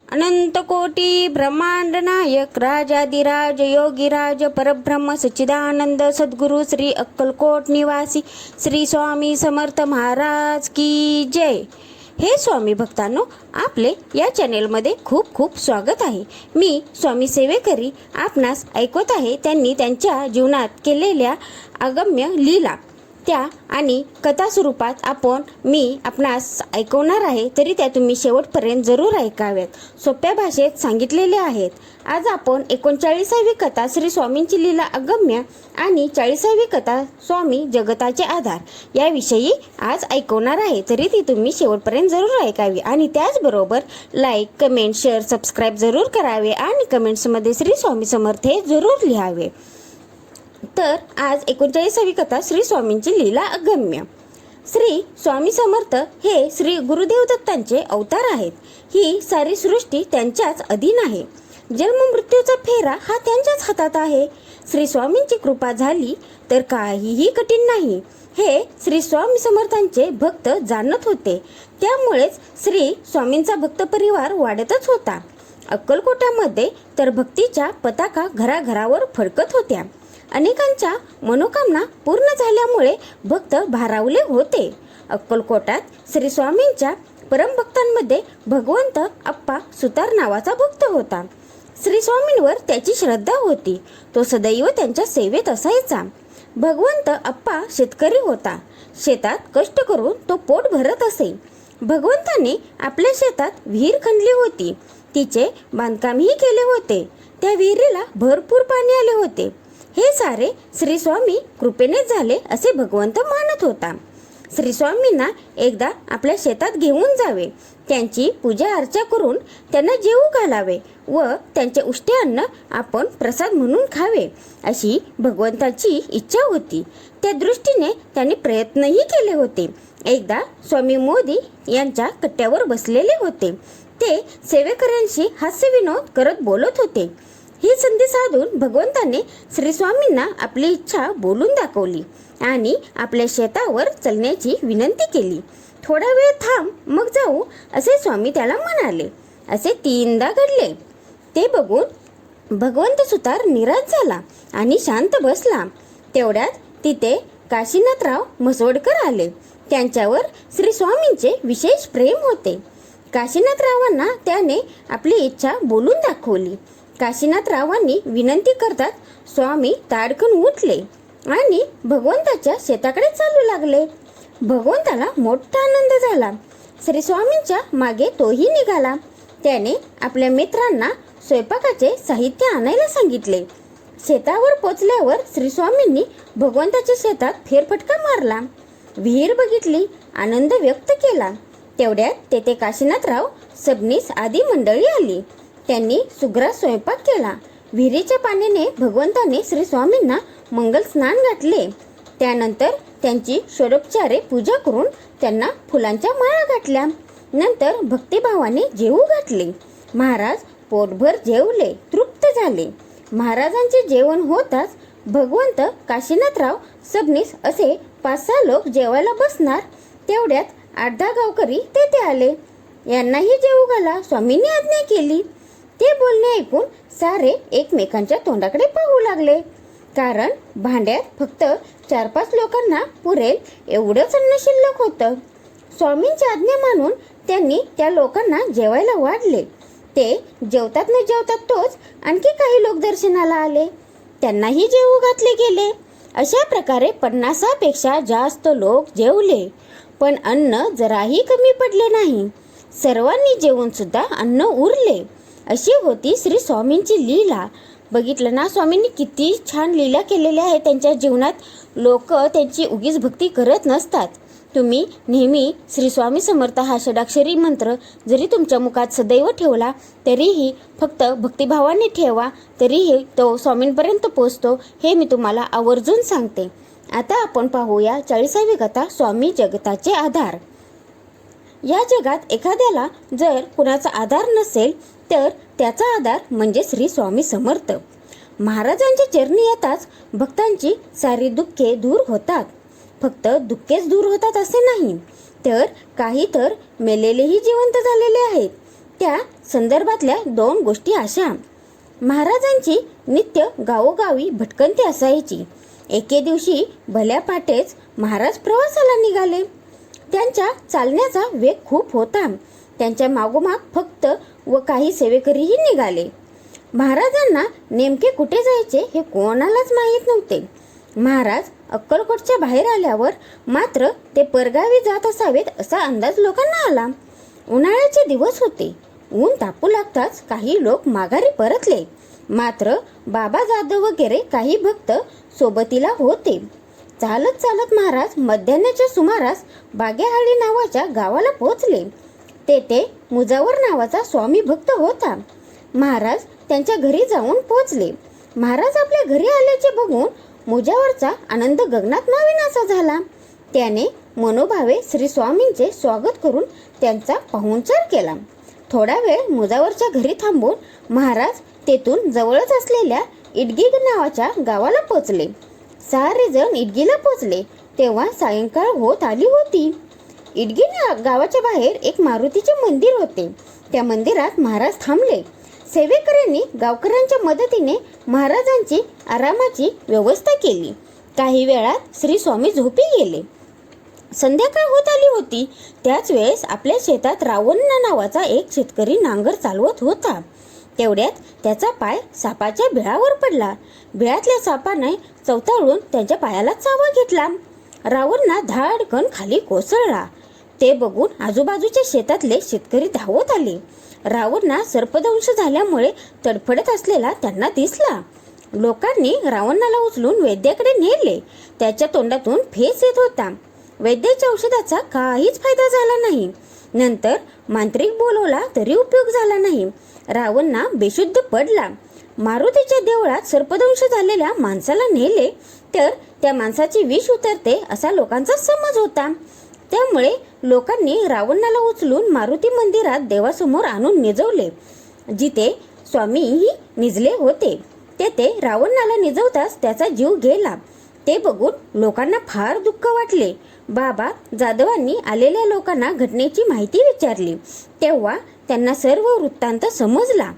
अनंत कोटी ब्रह्मांड नायक राजाधिराज योगीराज परब्रह्म सच्चिदानंद सद्गुरु श्री अक्कलकोट निवासी श्री स्वामी समर्थ महाराज की जय। हे स्वामी भक्तांनो, आपले या चॅनेलमध्ये खूप खूप स्वागत आहे। मी स्वामी सेवेकरी आपणास ऐकवत आहे त्यांनी त्यांच्या जीवनात केलेल्या अगम्य लीला त्या आणि कथा स्वरूपात मी आपणास ऐकवणार आहे, तरी त्या तुम्ही शेवटपर्यंत जरूर ऐकाव्यात। सोप्या भाषेत सांगितलेले आहेत। आज आपण 39वी कथा श्री स्वामींची लीला अगम्य आणि 40वी कथा स्वामी जगताचे आधार याविषयी आज ऐकवणार आहे, तरी ती तुम्ही शेवटपर्यंत जरूर ऐकावी आणि त्याचबरोबर लाईक, कमेंट, शेअर, सबस्क्राईब जरूर करावे आणि कमेंट्समध्ये श्री स्वामी समर्थ हे जरूर लिहावे। तर आज 39वी कथा श्री स्वामींची लीला अगम्य। श्री स्वामी समर्थ हे श्री गुरुदेव दत्तांचे अवतार आहेत। ही सारी सृष्टी त्यांच्याच अधीन आहे। जन्म मृत्यूचा फेरा हा त्यांच्याच हातात आहे। श्री स्वामींची कृपा झाली तर काहीही कठीण नाही हे श्री स्वामी समर्थांचे भक्त जाणत होते। त्यामुळेच श्री स्वामींचा भक्त परिवार वाढतच होता। अक्कलकोटामध्ये तर भक्तीच्या पताका घराघरावर फडकत होत्या। अनेकांच्या मनोकामना पूर्ण झाल्यामुळे भक्त भारावले होते। अक्कलकोटात श्री स्वामींच्या परमभक्तांमध्ये भगवंत अप्पा सुतार नावाचा भक्त होता। श्री स्वामींवर त्याची श्रद्धा होती। तो सदैव त्यांच्या सेवेत असायचा। भगवंत अप्पा शेतकरी होता। शेतात कष्ट करून तो पोट भरत असे। भगवंताने आपल्या शेतात विहीर खणली होती। तिचे बांधकामही केले होते। त्या विहिरीला भरपूर पाणी आले होते। हे सारे श्री स्वामी कृपेने झाले असे भगवंत मानत होता। श्री स्वामींना एकदा आपल्या शेतात घेऊन जावे, त्यांची पूजा अर्चा करून त्यांना जेवू घालावे व त्यांचे उष्टे अन्न आपण प्रसाद म्हणून खावे अशी भगवंताची इच्छा होती। त्या दृष्टीने त्यांनी प्रयत्नही केले होते। एकदा स्वामी मोदी यांच्या कट्ट्यावर बसलेले होते। ते सेवेकऱ्यांशी हास्यविनोद करत बोलत होते। ही संधी साधून भगवंताने श्री स्वामींना आपली इच्छा बोलून दाखवली आणि आपल्या शेतावर चलण्याची विनंती केली। थोडा वेळ थांब, मग जाऊ असे स्वामी त्याला म्हणाले। असे 3दा घडले। ते बघून भगवंत सुतार निराश झाला आणि शांत बसला। तेवढ्यात तिथे काशीनाथराव म्हसवडकर आले। त्यांच्यावर श्री स्वामींचे विशेष प्रेम होते। काशीनाथरावांना त्याने आपली इच्छा बोलून दाखवली। काशीनाथरावांनी विनंती करतात स्वामी ताडकन उठले आणि भगवंताच्या शेताकडे चालू लागले। भगवंताला मोठा आनंद झाला। श्री स्वामींच्या मागे तोही निघाला। त्याने आपल्या मित्रांना स्वयंपाकाचे साहित्य आणायला सांगितले। शेतावर पोचल्यावर श्री स्वामींनी भगवंताच्या शेतात फेरफटका मारला, विहीर बघितली, आनंद व्यक्त केला। तेवढ्यात तेथे काशीनाथराव, सबनीस आदी मंडळी आली। त्यांनी सुग्रास स्वयंपाक केला। विहिरीच्या पाण्याने भगवंताने श्री स्वामींना मंगल स्नान घातले। त्यानंतर त्यांची षोडोपचारे पूजा करून त्यांना फुलांच्या माळा घातल्या। नंतर भक्तिभावाने जेवू घातले। महाराज पोटभर जेवले, तृप्त झाले। महाराजांचे जेवण होताच भगवंत, काशीनाथराव, सबनीस असे 5-6 लोक जेवायला बसणार। तेवढ्यात 8-10 गावकरी तेथे आले। यांनाही जेवू घाला स्वामींनी आज्ञा केली। ते बोलणे ऐकून सारे एकमेकांच्या तोंडाकडे पाहू लागले, कारण भांड्यात फक्त 4-5 लोकांना पुरेल एवढंच अन्न शिल्लक होतं। स्वामींची आज्ञा मानून त्यांनी त्या लोकांना जेवायला वाढले। ते जेवतात न जेवतात तोच आणखी काही लोक दर्शनाला आले, त्यांनाही जेवू घातले गेले। अशा प्रकारे 50 पेक्षा जास्त लोक जेवले, पण अन्न जराही कमी पडले नाही। सर्वांनी जेवून सुद्धा अन्न उरले। अशी होती श्री स्वामींची लीला। बघितलं ना, स्वामींनी किती छान लीला केलेल्या आहे त्यांच्या जीवनात। लोक त्यांची उगीच भक्ती करत नसतात। तुम्ही नेहमी श्री स्वामी समर्थ हा षडाक्षरी मंत्र जरी तुमच्या मुखात सदैव ठेवला तरीही फक्त भक्तिभावाने ठेवा, तरीही तो स्वामींपर्यंत पोचतो, हे मी तुम्हाला आवर्जून सांगते। आता आपण पाहूया 40वी कथा स्वामी जगताचे आधार। या जगात एखाद्याला जर कुणाचा आधार नसेल तर त्याचा आधार म्हणजे श्री स्वामी समर्थ। महाराजांच्या चरणी येताच भक्तांची सारी दुःखे दूर होतात। फक्त दुःखेच दूर होतात असे नाही, तर काही तर मेलेलेही जिवंत झालेले आहेत। त्या संदर्भातल्या 2 गोष्टी अशा. महाराजांची नित्य गावोगावी भटकंती असायची. एके दिवशी भल्या पहाटेच महाराज प्रवासाला निघाले. त्यांच्या चालण्याचा वेग खूप होता. त्यांच्या मागोमाग भक्त व काही सेवेकरीही निघाले. महाराजांना नेमके कुठे जायचे हे कोणालाच माहीत नव्हते. महाराज अक्कलकोटच्या बाहेर आल्यावर मात्र ते परगावी जात असावेत असा अंदाज लोकांना आला. उन्हाळ्याचे दिवस होते. ऊन तापू लागताच काही लोक माघारी परतले. मात्र बाबा जाधव वगैरे काही भक्त सोबतीला होते. चालत चालत महाराज मध्यान्हाच्या सुमारास बागेहाळी नावाच्या गावाला पोहोचले. तेथे मुजावर नावाचा स्वामी भक्त होता. महाराज त्यांच्या घरी जाऊन पोहोचले. महाराज आपल्या घरी आल्याचे बघून मुजावरचा आनंद गगनात नाविनासा झाला. त्याने मनोभावे श्री स्वामींचे स्वागत करून त्यांचा पाहुणचार केला. थोडा वेळ मुजावरच्या घरी थांबून महाराज तेथून जवळच असलेल्या इडगी नावाच्या गावाला पोहोचले. सारे जण इडगीला पोहोचले तेव्हा सायंकाळ होत आली होती. इडगी गावाच्या बाहेर एक मारुतीचे मंदिर होते. त्या मंदिरात महाराज थांबले. सेवेकऱ्यांनी गावकऱ्यांच्या मदतीने महाराजांची आरामाची व्यवस्था केली. काही वेळात श्री स्वामी झोपी गेले. संध्याकाळ होत आली होती. त्याच वेळेस आपल्या शेतात रावण्णा नावाचा एक शेतकरी नांगर चालवत होता. तेवढ्यात त्याचा पाय सापाच्या बिळावर पडला. बिळातल्या सापाने चवताळून त्यांच्या पायाला चावा घेतला. रावण्णा धाडकन खाली कोसळला. ते बघून आजूबाजूच्या शेतातले शेतकरी धावत आले. रावण्णा सर्पदंश झाल्यामुळे तडफडत असलेला त्यांना दिसला. लोकांनी रावणाला उचलून वैद्याकडे नेले. त्याच्या तोंडातून फेस येत होता. वैद्याच्या औषधाचा काहीच फायदा झाला नाही. नंतर मांत्रिक बोलवला तरी उपयोग झाला नाही. रावणा बेशुद्ध पडला. मारुतीच्या देवळात सर्पदंश झालेल्या माणसाला नेले तर त्या माणसाची विष उतरते असा लोकांचा समज होता. त्यामुळे लोकांनी रावणाला उचलून मारुती मंदिरात देवासमोर आणून निजवले, जिथे स्वामीही निजले होते. तेथे रावणाला निजवताच त्याचा जीव गेला. ते बघून लोकांना फार दुःख वाटले. बाबा जाधवांनी आलेल्या लोकांना घटनेची माहिती विचारली. तेव्हा त्यांना सर्व वृत्तांत समजला.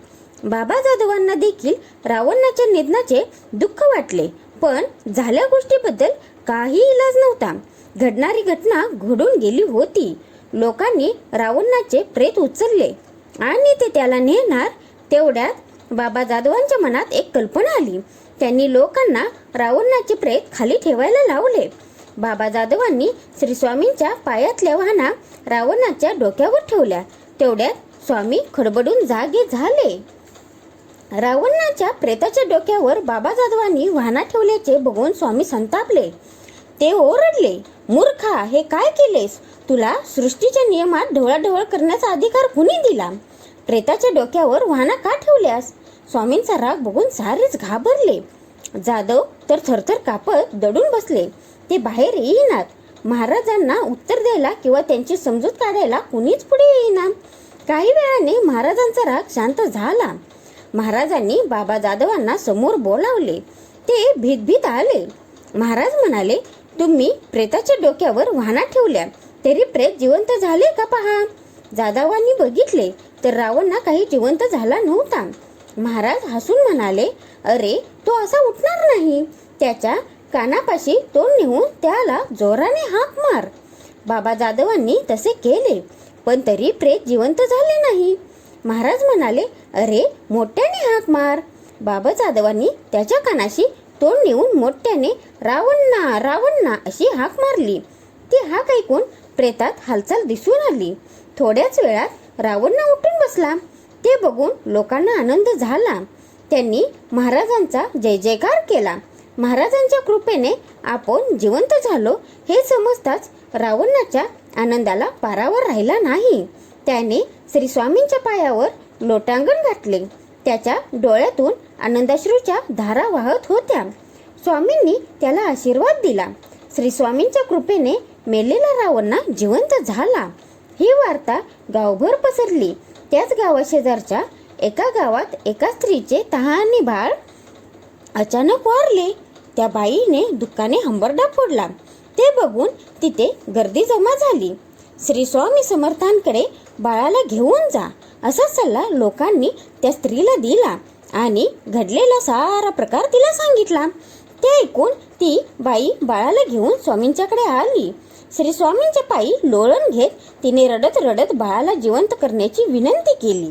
बाबा जाधवांना देखील रावणाच्या निधनाचे दुःख वाटले, पण झाल्या गोष्टीबद्दल काही इलाज नव्हता. घडणारी घटना घडून गेली होती. लोकांनी रावणाचे प्रेत उचलले आणि ते त्याला नेणार. तेवढ्यात बाबा जाधवांच्या मनात एक कल्पना आली. त्यांनी लोकांना रावणाचे प्रेत खाली ठेवायला लावले. बाबा जाधवांनी श्री स्वामींच्या पायातल्या वाहना रावणाच्या डोक्यावर ठेवल्या. तेवढ्यात स्वामी खडबडून जागे झाले. रावणाच्या प्रेताच्या डोक्यावर बाबा जाधवांनी वाहना ठेवल्याचे बघून स्वामी संतापले. ते ओरडले, मूर्खा, हे काय केलेस? तुला सृष्टीच्या नियमात ढवळाढवळ करण्याचा अधिकार कुणी दिला? प्रेताच्या डोक्यावर वाहना का ठेवल्यास? स्वामींचा राग बघून सारेच घाबरले. जाधव तर थरथर कापत दडून बसले. ते बाहेर येईनात. महाराजांना उत्तर द्यायला किंवा त्यांची समजूत काढायला कुणीच पुढे येईना. काही वेळाने महाराजांचा राग शांत झाला. महाराजांनी बाबा जाधवांना समोर बोलावले. ते भीतभीत आले. महाराज म्हणाले, तुम्ही प्रेताच्या डोक्यावर वाहना ठेवल्या तरी प्रेत जिवंत झाले का पहा. जाधवांनी बघितले तर रावणा काही जिवंत झाला नव्हता. महाराज हसून म्हणाले, अरे, तो असा उठणार नाही. त्याच्या कानापाशी तोंड नेऊन त्याला जोराने हाक मार. बाबा जाधवांनी तसे केले, पण तरी प्रेत जिवंत झाले नाही. महाराज म्हणाले, अरे, मोठ्याने हाक मार. बाबा जाधवांनी त्याच्या कानाशी तोंड नेऊन मोठ्याने रावण्णा रावण्णा अशी हाक मारली. ती हाक ऐकून प्रेतात हालचाल दिसून आली. थोड्याच वेळात रावण्णा उठून बसला. ते बघून लोकांना आनंद झाला. त्यांनी महाराजांचा जय जयकार केला. महाराजांच्या कृपेने आपण जिवंत झालो हे समजताच रावणाच्या आनंदाला पारावर राहिला नाही. त्याने श्री स्वामींच्या पायावर लोटांगण घातले. त्याच्या डोळ्यातून आनंदाश्रूच्या धारा वाहत होत्या. स्वामींनी त्याला आशीर्वाद दिला. श्री स्वामींच्या कृपेने मेलेला रावणा जिवंत झाला. ही वार्ता गावभर पसरली. त्याच गावाशेजारच्या एका गावात एका स्त्रीचे तहाने बाळ अचानक वारले. त्या बाईने दुःखाने हंबरडा फोडला. ते बघून तिथे गर्दी जमा झाली. श्री स्वामी समर्थांकडे बाळाला घेऊन जा, असा सल्ला लोकांनी त्या स्त्रीला दिला आणि घडलेला सारा प्रकार तिला सांगितला. ते ऐकून ती बाई बाळाला घेऊन स्वामींच्याकडे आली. श्री स्वामींच्या पायी लोळण घेत तिने रडत रडत बाळाला जिवंत करण्याची विनंती केली.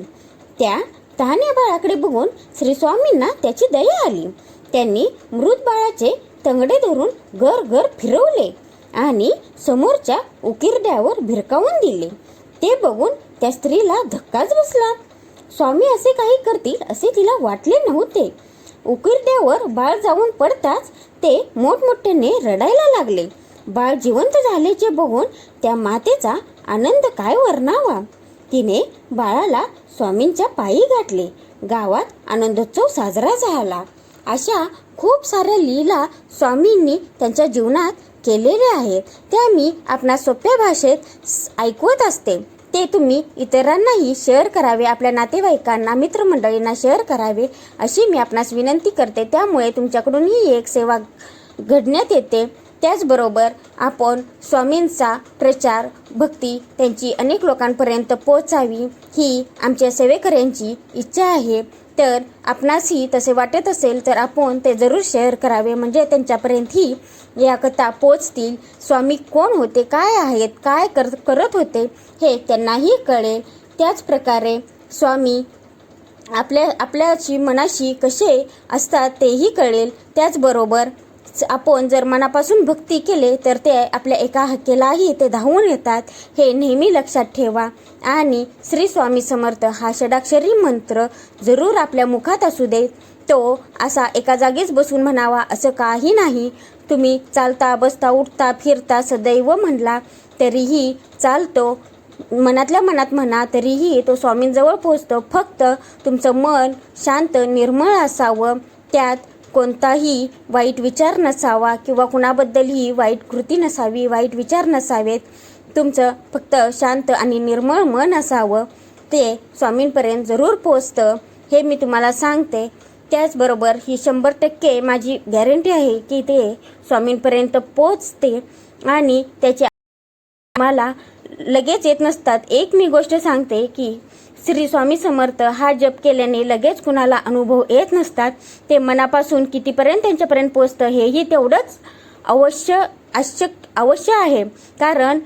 त्या तहान्या बाळाकडे बघून श्री स्वामींना त्याची दया आली. त्यांनी मृत बाळाचे तंगडे धरून घर घर फिरवले आणि समोरच्या उकिरड्यावर भिरकावून दिले. ते बघून त्या स्त्रीला धक्काच बसला. स्वामी असे काही करतील असे तिला वाटले नव्हते. उकिरड्यावर बाळ जाऊन पडताच ते मोठमोठ्याने रडायला लागले. बाळ जिवंत झाल्याचे बघून त्या मातेचा आनंद काय वर्णावा. तिने बाळाला स्वामींच्या पायी गाठले. गावात आनंदोत्सव साजरा झाला. अशा खूप साऱ्या लीला स्वामींनी त्यांच्या जीवनात केलेल्या आहेत. त्या मी आपणा सोप्या भाषेत ऐकवत असते. ते तुम्ही इतरांनाही शेअर करावे, आपल्या नातेवाईकांना मित्रमंडळींना शेअर करावे अशी मी आपणास विनंती करते. त्यामुळे तुमच्याकडूनही एक सेवा घडण्यात येते. त्याचबरोबर आपण स्वामींचा प्रचार भक्ती त्यांची अनेक लोकांपर्यंत पोहोचावी ही आमच्या सेवेकऱ्यांची इच्छा आहे. तर आपणासही तसे वाटत असेल तर आपण ते जरूर शेअर करावे, म्हणजे त्यांच्यापर्यंतही या कथा पोचतील. स्वामी कोण होते, काय आहेत, काय करत होते हे त्यांनाही कळेल. त्याचप्रकारे स्वामी आपल्याशी मनाशी कसे असतात तेही कळेल. त्याचबरोबर आपण जर मनापासून भक्ती केले तर ते आपल्या एका हाकेलाही ते धावून येतात, हे नेहमी लक्षात ठेवा. आणि श्री स्वामी समर्थ हा षडाक्षरी मंत्र जरूर आपल्या मुखात असू दे. तो असा एका जागीच बसून म्हणावा असं काही नाही. तुम्ही चालता बसता उठता फिरता सदैव म्हणला तरीही चालतो. मनातल्या मनात म्हणा तरीही तो स्वामींजवळ पोहोचतो. फक्त तुमचं मन शांत निर्मळ असावं, त्यात कोणताही वाईट विचार नसावा किंवा कुणाबद्दलही वाईट कृती नसावी, वाईट विचार नसावेत. तुमचं फक्त शांत आणि निर्मळ मन असावं, ते स्वामींपर्यंत जरूर पोचतं हे मी तुम्हाला सांगते. त्याचबरोबर ही 100% माझी गॅरंटी आहे की ते स्वामींपर्यंत पोचते आणि त्याचे मला लगेच येत नसतात. एक मी गोष्ट सांगते की श्री स्वामी समर्थ हा जप केल्याने लगेच कुणाला अनुभव येत नसतात. ते मनापासून कितीपर्यंत त्यांच्यापर्यंत पोचतं हेही तेवढंच अवश्य आहे. कारण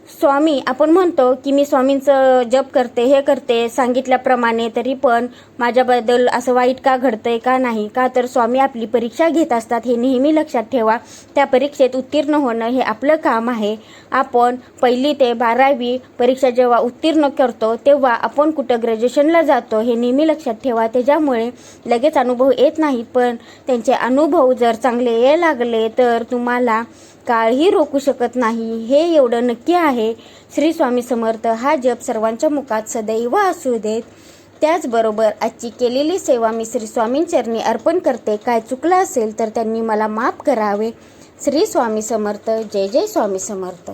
स्वामी आपण म्हणतो की मी स्वामींचं जप करते, हे करते सांगितल्याप्रमाणे, तरी पण माझ्याबद्दल असं वाईट का घडतंय का नाही का, तर स्वामी आपली परीक्षा घेत असतात. हे नेहमी लक्षात ठेवा. त्या परीक्षेत उत्तीर्ण होणं हे आपलं काम आहे. आपण 1ली ते 12वी परीक्षा जेव्हा उत्तीर्ण करतो तेव्हा आपण कुठं ग्रॅज्युएशनला जातो हे नेहमी लक्षात ठेवा. त्याच्यामुळे लगेच अनुभव येत नाहीत, पण त्यांचे अनुभव जर चांगले यायला लागले तर तुम्हाला काळही रोखू शकत नाही, हे एवढं नक्की आहे. श्री स्वामी समर्थ हा जप सर्वांच्या मुखात सदैव असू देत. त्याचबरोबर आजची केलेली सेवा मी श्री स्वामींचरणी अर्पण करते. काय चुकलं असेल तर त्यांनी मला माफ करावे. श्री स्वामी समर्थ. जय जय स्वामी समर्थ.